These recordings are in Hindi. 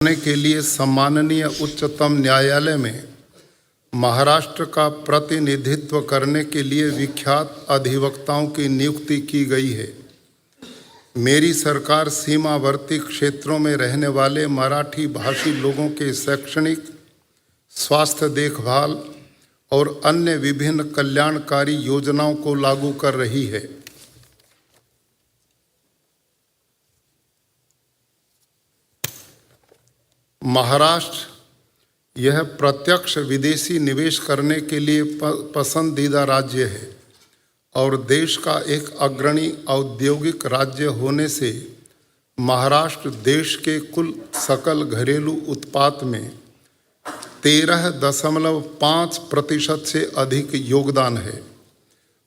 करने के लिए सम्माननीय उच्चतम न्यायालय में महाराष्ट्र का प्रतिनिधित्व करने के लिए विख्यात अधिवक्ताओं की नियुक्ति की गई है। मेरी सरकार सीमावर्ती क्षेत्रों में रहने वाले मराठी भाषी लोगों के शैक्षणिक, स्वास्थ्य देखभाल और अन्य विभिन्न कल्याणकारी योजनाओं को लागू कर रही है। महाराष्ट्र यह प्रत्यक्ष विदेशी निवेश करने के लिए पसंदीदा राज्य है और देश का एक अग्रणी औद्योगिक राज्य होने से महाराष्ट्र देश के कुल सकल घरेलू उत्पाद में 13.5% से अधिक योगदान है।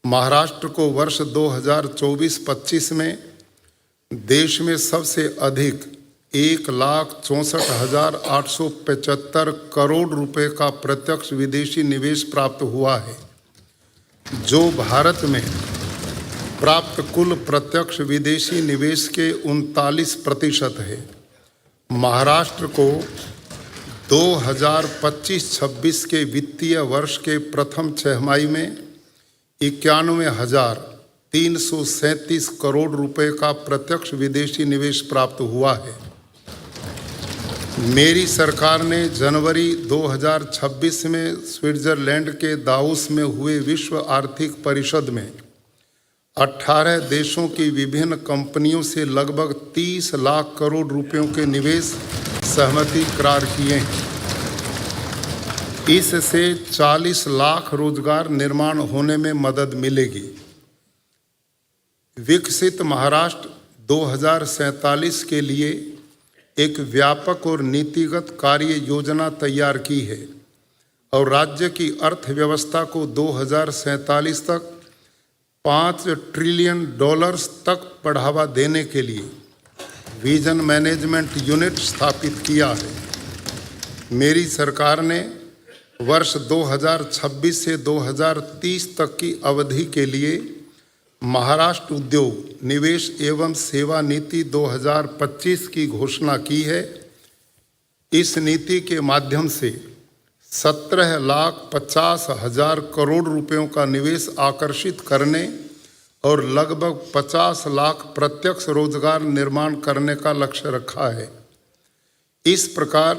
महाराष्ट्र को वर्ष 2024-25 में देश में सबसे अधिक 1,64,875 करोड़ रुपए का प्रत्यक्ष विदेशी निवेश प्राप्त हुआ है, जो भारत में प्राप्त कुल प्रत्यक्ष विदेशी निवेश के 39% है। महाराष्ट्र को 2025-26 के वित्तीय वर्ष के प्रथम छमाही में 91,337 करोड़ रुपए का प्रत्यक्ष विदेशी निवेश प्राप्त हुआ है। मेरी सरकार ने जनवरी 2026 में स्विट्जरलैंड के दावोस में हुए विश्व आर्थिक परिषद में 18 देशों की विभिन्न कंपनियों से लगभग 30 लाख करोड़ रुपयों के निवेश सहमति करार किए हैं। इससे 40 लाख रोजगार निर्माण होने में मदद मिलेगी। विकसित महाराष्ट्र 2047 के लिए एक व्यापक और नीतिगत कार्य योजना तैयार की है और राज्य की अर्थव्यवस्था को 2047 तक $5 ट्रिलियन तक बढ़ावा देने के लिए विजन मैनेजमेंट यूनिट स्थापित किया है। मेरी सरकार ने वर्ष 2026 से 2030 तक की अवधि के लिए महाराष्ट्र उद्योग, निवेश एवं सेवा नीति 2025 की घोषणा की है। इस नीति के माध्यम से 17,50,000 करोड़ रुपयों का निवेश आकर्षित करने और लगभग 50 लाख प्रत्यक्ष रोजगार निर्माण करने का लक्ष्य रखा है। इस प्रकार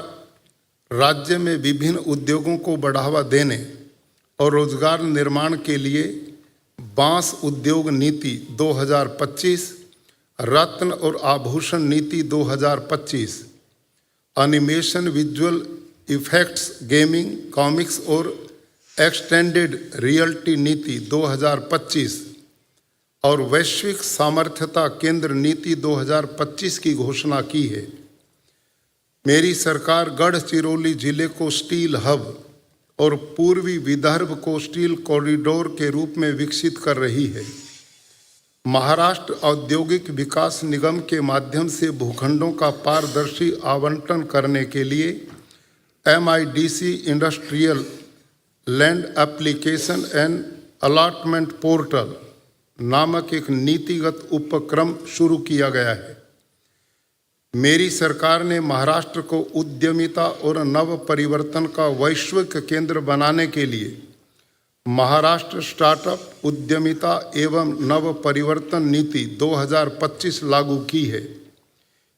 राज्य में विभिन्न उद्योगों को बढ़ावा देने और रोजगार निर्माण के लिए बांस उद्योग नीति 2025, रत्न और आभूषण नीति 2025, animation, visual effects, gaming, comics और एक्सटेंडेड रियल्टी नीति 2025 और वैश्विक सामर्थ्यता केंद्र नीति 2025 की घोषणा की है। मेरी सरकार गढ़चिरौली जिले को स्टील हब और पूर्वी विदर्भ को स्टील कॉरिडोर के रूप में विकसित कर रही है। महाराष्ट्र औद्योगिक विकास निगम के माध्यम से भूखंडों का पारदर्शी आवंटन करने के लिए MIDC industrial land application and allotment portal नामक एक नीतिगत उपक्रम शुरू किया गया है। मेरी सरकार ने महाराष्ट्र को उद्यमिता और नव परिवर्तन का वैश्विक केंद्र बनाने के लिए महाराष्ट्र स्टार्टअप, उद्यमिता एवं नव परिवर्तन नीति 2025 लागू की है।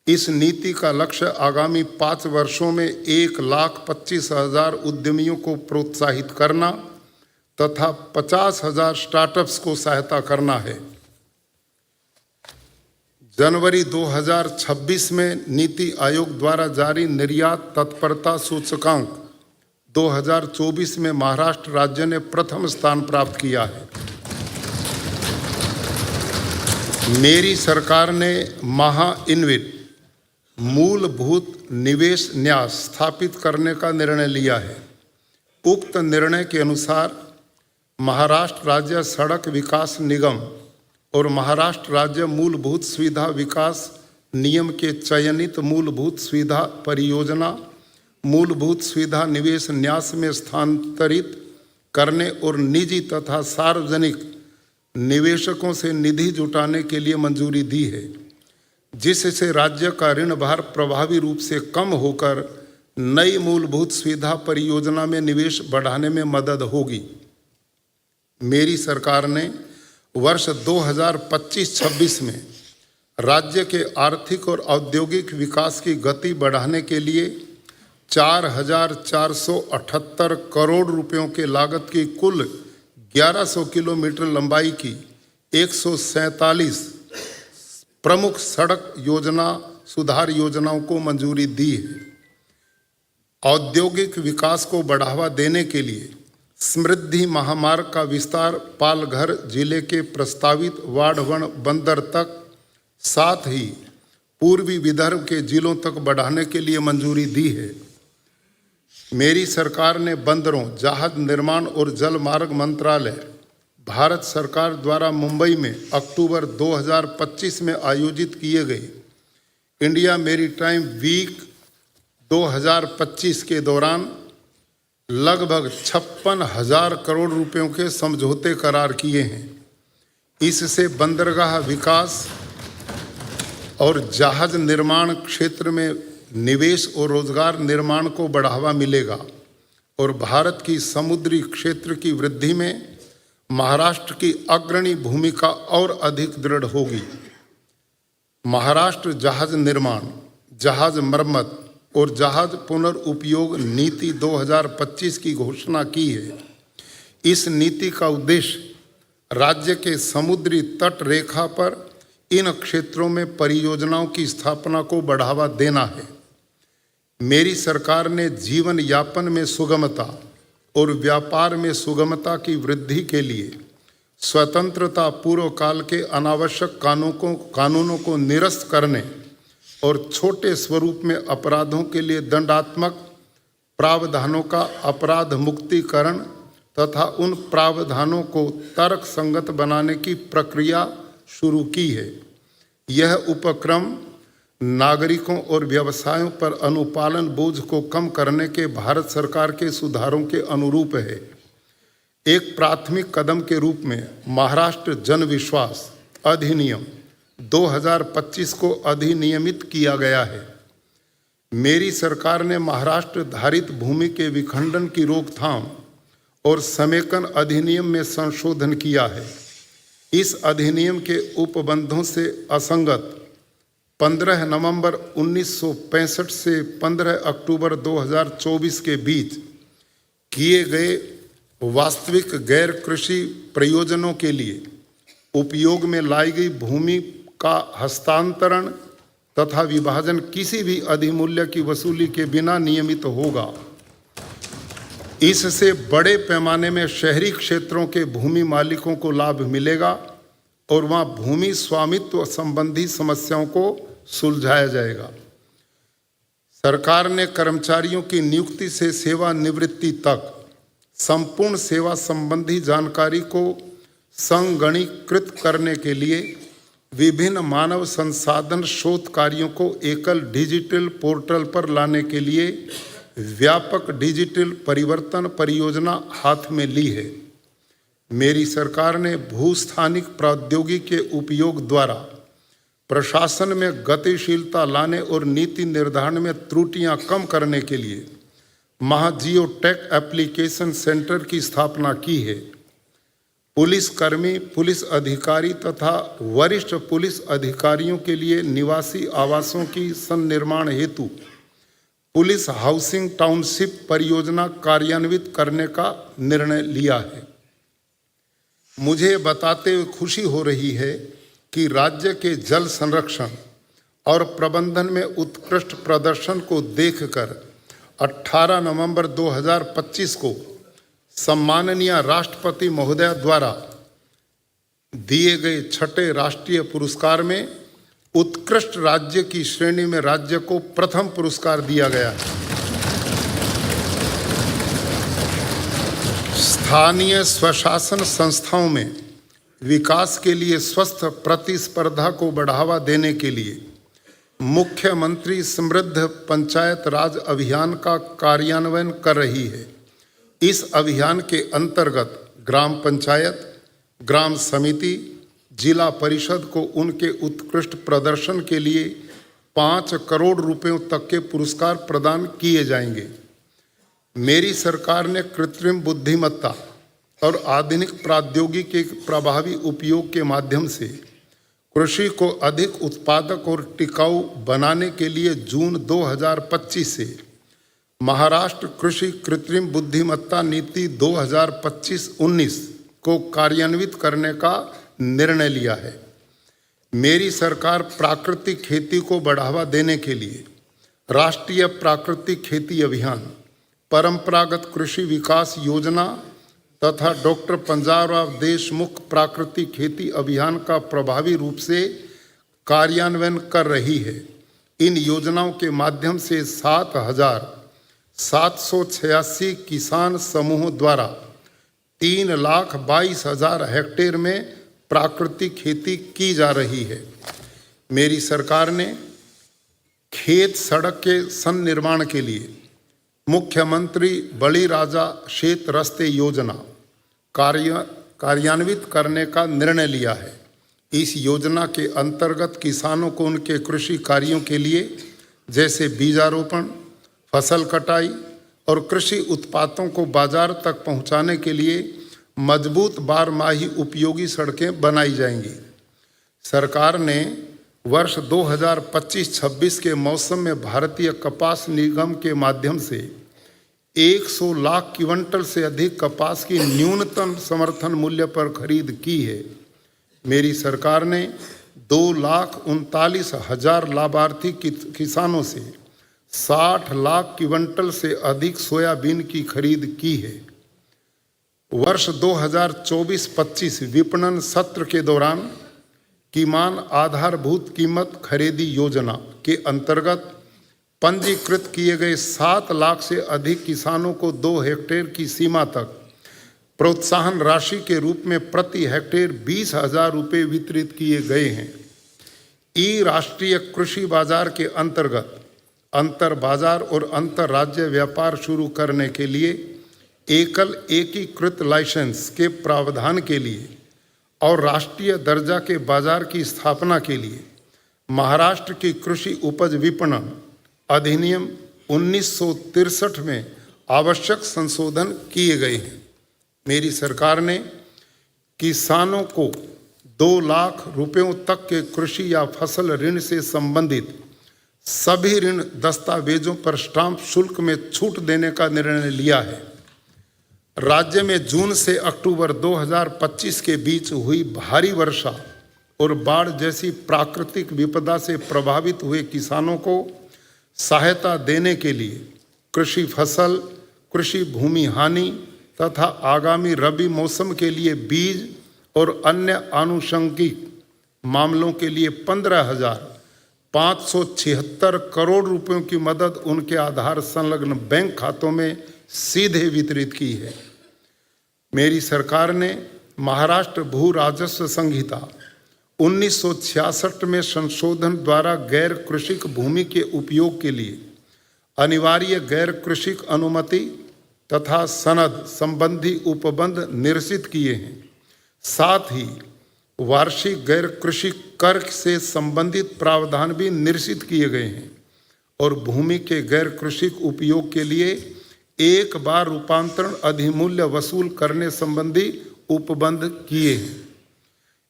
इस नीति का लक्ष्य आगामी 5 वर्षों में 1,25,000 उद्यमियों को प्रोत्साहित करना तथा 50,000 स्टार्टअप्स को सहायता करना है। जनवरी 2026 में नीति आयोग द्वारा जारी निर्यात तत्परता सूचकांक 2024 में महाराष्ट्र राज्य ने प्रथम स्थान प्राप्त किया है। मेरी सरकार ने महाइन्वेट मूलभूत निवेश न्यास स्थापित करने का निर्णय लिया है। उक्त निर्णय के अनुसार महाराष्ट्र राज्य सड़क विकास निगम और महाराष्ट्र राज्य मूलभूत सुविधा विकास नियम के चयनित मूलभूत सुविधा परियोजना मूलभूत सुविधा निवेश न्यास में स्थानांतरित करने और निजी तथा सार्वजनिक निवेशकों से निधि जुटाने के लिए मंजूरी दी है। जिससे राज्य का ऋण भार प्रभावी रूप से कम होकर नई मूलभूत सुविधा परियोजना में निवेश बढ़ाने में मदद होगी। मेरी सरकार ने वर्ष 2025-26 में राज्य के आर्थिक और औद्योगिक विकास की गति बढ़ाने के लिए 4,478 करोड़ रुपयों के लागत की कुल 1100 किलोमीटर लंबाई की 147 प्रमुख सड़क योजना सुधार योजनाओं को मंजूरी दी है। औद्योगिक विकास को बढ़ावा देने के लिए समृद्धि महामार्ग का विस्तार पालघर जिले के प्रस्तावित वाढ़वन बंदर तक, साथ ही पूर्वी विदर्भ के जिलों तक बढ़ाने के लिए मंजूरी दी है। मेरी सरकार ने बंदरों, जहाज निर्माण और जल मार्ग मंत्रालय, भारत सरकार द्वारा मुंबई में अक्टूबर 2025 में आयोजित किए गए इंडिया मैरीटाइम वीक 2025 के दौरान लगभग 56,000 करोड़ रुपयों के समझौते करार किए हैं। इससे बंदरगाह विकास और जहाज निर्माण क्षेत्र में निवेश और रोजगार निर्माण को बढ़ावा मिलेगा और भारत की समुद्री क्षेत्र की वृद्धि में महाराष्ट्र की अग्रणी भूमिका और अधिक दृढ़ होगी। महाराष्ट्र जहाज निर्माण, जहाज मरम्मत और जहाज पुनर्उपयोग नीति 2025 की घोषणा की है। इस नीति का उद्देश्य राज्य के समुद्री तट रेखा पर इन क्षेत्रों में परियोजनाओं की स्थापना को बढ़ावा देना है। मेरी सरकार ने जीवन यापन में सुगमता और व्यापार में सुगमता की वृद्धि के लिए स्वतंत्रता पूर्व काल के अनावश्यक कानूनों को निरस्त करने और छोटे स्वरूप में अपराधों के लिए दंडात्मक प्रावधानों का अपराध मुक्तिकरण तथा उन प्रावधानों को तर्क संगत बनाने की प्रक्रिया शुरू की है। यह उपक्रम नागरिकों और व्यवसायों पर अनुपालन बोझ को कम करने के भारत सरकार के सुधारों के अनुरूप है। एक प्राथमिक कदम के रूप में महाराष्ट्र जन विश्वास अधिनियम 2025 को अधिनियमित किया गया है। मेरी सरकार ने महाराष्ट्र धारित भूमि के विखंडन की रोकथाम और समेकन अधिनियम में संशोधन किया है। इस अधिनियम के उपबंधों से असंगत 15 नवंबर 1965 से 15 अक्टूबर 2024 के बीच किए गए वास्तविक गैर कृषि प्रयोजनों के लिए उपयोग में लाई गई भूमि का हस्तांतरण तथा विभाजन किसी भी अधिमूल्य की वसूली के बिना नियमित होगा। इससे बड़े पैमाने में शहरी क्षेत्रों के भूमि मालिकों को लाभ मिलेगा और वहां भूमि स्वामित्व संबंधी समस्याओं को सुलझाया जाएगा। सरकार ने कर्मचारियों की नियुक्ति से सेवानिवृत्ति तक संपूर्ण सेवा संबंधी जानकारी को संगणीकृत करने के लिए विभिन्न मानव संसाधन शोध कार्यों को एकल डिजिटल पोर्टल पर लाने के लिए व्यापक डिजिटल परिवर्तन परियोजना हाथ में ली है। मेरी सरकार ने भूस्थानिक प्रौद्योगिकी के उपयोग द्वारा प्रशासन में गतिशीलता लाने और नीति निर्धारण में त्रुटियां कम करने के लिए महाजियोटेक एप्लीकेशन सेंटर की स्थापना की है। पुलिसकर्मी, पुलिस अधिकारी तथा वरिष्ठ पुलिस अधिकारियों के लिए निवासी आवासों की संनिर्माण हेतु पुलिस हाउसिंग टाउनशिप परियोजना कार्यान्वित करने का निर्णय लिया है। मुझे बताते हुए खुशी हो रही है कि राज्य के जल संरक्षण और प्रबंधन में उत्कृष्ट प्रदर्शन को देखकर 18 नवंबर 2025 को सम्माननीय राष्ट्रपति महोदय द्वारा दिए गए 6ठे राष्ट्रीय पुरस्कार में उत्कृष्ट राज्य की श्रेणी में राज्य को प्रथम पुरस्कार दिया गया है। स्थानीय स्वशासन संस्थाओं में विकास के लिए स्वस्थ प्रतिस्पर्धा को बढ़ावा देने के लिए मुख्यमंत्री समृद्ध पंचायत राज अभियान का कार्यान्वयन कर रही है। इस अभियान के अंतर्गत ग्राम पंचायत, ग्राम समिति, जिला परिषद को उनके उत्कृष्ट प्रदर्शन के लिए 5 करोड़ रुपयों तक के पुरस्कार प्रदान किए जाएंगे। मेरी सरकार ने कृत्रिम बुद्धिमत्ता और आधुनिक प्रौद्योगिकी के प्रभावी उपयोग के माध्यम से कृषि को अधिक उत्पादक और टिकाऊ बनाने के लिए जून 2025 से महाराष्ट्र कृषि कृत्रिम बुद्धिमत्ता नीति 2025-19 को कार्यान्वित करने का निर्णय लिया है। मेरी सरकार प्राकृतिक खेती को बढ़ावा देने के लिए राष्ट्रीय प्राकृतिक खेती अभियान, परंपरागत कृषि विकास योजना तथा डॉक्टर पंजाबराव देशमुख प्राकृतिक खेती अभियान का प्रभावी रूप से कार्यान्वयन कर रही है। इन योजनाओं के माध्यम से 7,786 किसान समूहों द्वारा 3,22,000 हेक्टेयर में प्राकृतिक खेती की जा रही है। मेरी सरकार ने खेत सड़क के संनिर्माण के लिए मुख्यमंत्री बळीराजा शेत रस्ते योजना कार्यान्वित करने का निर्णय लिया है। इस योजना के अंतर्गत किसानों को उनके कृषि कार्यों के लिए जैसे बीजारोपण, फसल कटाई और कृषि उत्पादों को बाजार तक पहुंचाने के लिए मजबूत बारमाही उपयोगी सड़कें बनाई जाएंगी। सरकार ने वर्ष 2025-26 के मौसम में भारतीय कपास निगम के माध्यम से 100 लाख क्विंटल से अधिक कपास की न्यूनतम समर्थन मूल्य पर खरीद की है। मेरी सरकार ने 2,39,000 लाभार्थी किसानों से 60 लाख क्विंटल से अधिक सोयाबीन की खरीद की है। वर्ष 2024-25 विपणन सत्र के दौरान किमान आधारभूत कीमत खरीदी योजना के अंतर्गत पंजीकृत किए गए 7 लाख से अधिक किसानों को 2 हेक्टेयर की सीमा तक प्रोत्साहन राशि के रूप में प्रति हेक्टेयर 20,000 रुपये वितरित किए गए हैं। ई राष्ट्रीय कृषि बाजार के अंतर्गत अंतर बाजार और अंतर राज्य व्यापार शुरू करने के लिए एकल एकीकृत लाइसेंस के प्रावधान के लिए और राष्ट्रीय दर्जा के बाजार की स्थापना के लिए महाराष्ट्र की कृषि उपज विपणन अधिनियम 1963 में आवश्यक संशोधन किए गए हैं। मेरी सरकार ने किसानों को 2 लाख रुपयों तक के कृषि या फसल ऋण से संबंधित सभी ऋण दस्तावेजों पर स्टाम्प शुल्क में छूट देने का निर्णय लिया है। राज्य में जून से अक्टूबर 2025 के बीच हुई भारी वर्षा और बाढ़ जैसी प्राकृतिक विपदा से प्रभावित हुए किसानों को सहायता देने के लिए कृषि फसल, कृषि भूमि हानि तथा आगामी रबी मौसम के लिए बीज और अन्य आनुषंगिक मामलों के लिए 15,576 करोड़ रुपयों की मदद उनके आधार संलग्न बैंक खातों में सीधे वितरित की है। मेरी सरकार ने महाराष्ट्र भू राजस्व संहिता 1966 में संशोधन द्वारा गैर कृषिक भूमि के उपयोग के लिए अनिवार्य गैर कृषिक अनुमति तथा सनद संबंधी उपबंध निरसित किए हैं। साथ ही वार्षिक गैर कृषि कर से संबंधित प्रावधान भी निरसित किए गए हैं और भूमि के गैर कृषिक उपयोग के लिए एक बार रूपांतरण अधिमूल्य वसूल करने संबंधी उपबंध किए हैं।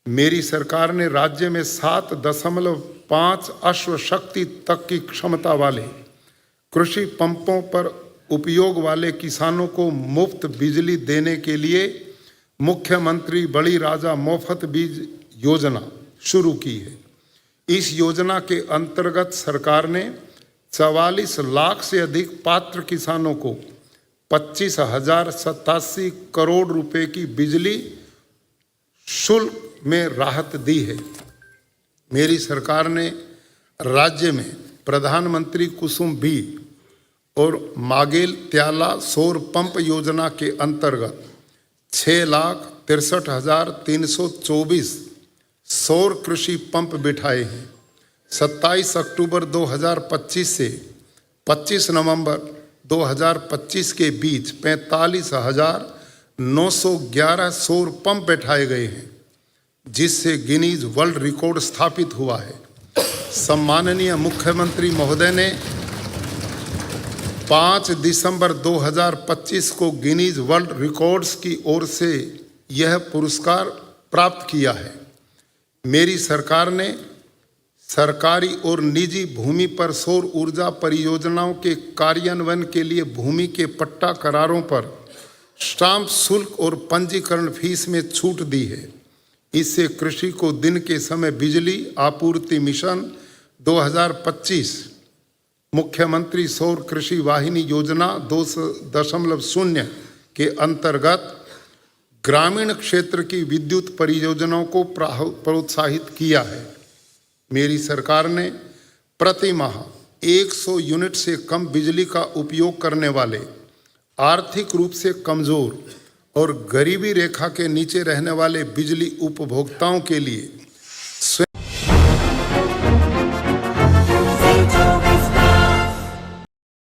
मेरी सरकार ने राज्य में 7.5 अश्वशक्ति तक की क्षमता वाले कृषि पंपों पर उपयोग वाले किसानों को मुफ्त बिजली देने के लिए मुख्यमंत्री बळीराजा मुफ्त बीज योजना शुरू की है। इस योजना के अंतर्गत सरकार ने 44 लाख से अधिक पात्र किसानों को 25,087 करोड़ रुपए की बिजली शुल्क में राहत दी है। मेरी सरकार ने राज्य में प्रधानमंत्री कुसुम बी और मागेल त्याला सौर पंप योजना के अंतर्गत 6,63,324 सौर कृषि पंप बिठाए हैं। 27 अक्टूबर 2025 से 25 नवंबर 2025 के बीच 45,911 सौर पंप बैठाए गए हैं। जिससे गिनीज वर्ल्ड रिकॉर्ड स्थापित हुआ है। सम्माननीय मुख्यमंत्री महोदय ने 5 दिसंबर 2025 को गिनीज वर्ल्ड रिकॉर्ड्स की ओर से यह पुरस्कार प्राप्त किया है। मेरी सरकार ने सरकारी और निजी भूमि पर सौर ऊर्जा परियोजनाओं के कार्यान्वयन के लिए भूमि के पट्टा करारों पर स्टाम्प शुल्क और पंजीकरण फीस में छूट दी है। इससे कृषि को दिन के समय बिजली आपूर्ति मिशन 2025 मुख्यमंत्री सौर कृषि वाहिनी योजना 2.0 के अंतर्गत ग्रामीण क्षेत्र की विद्युत परियोजनाओं को प्रोत्साहित किया है। मेरी सरकार ने प्रति माह 100 यूनिट से कम बिजली का उपयोग करने वाले आर्थिक रूप से कमजोर और गरीबी रेखा के नीचे रहने वाले बिजली उपभोक्ताओं के लिए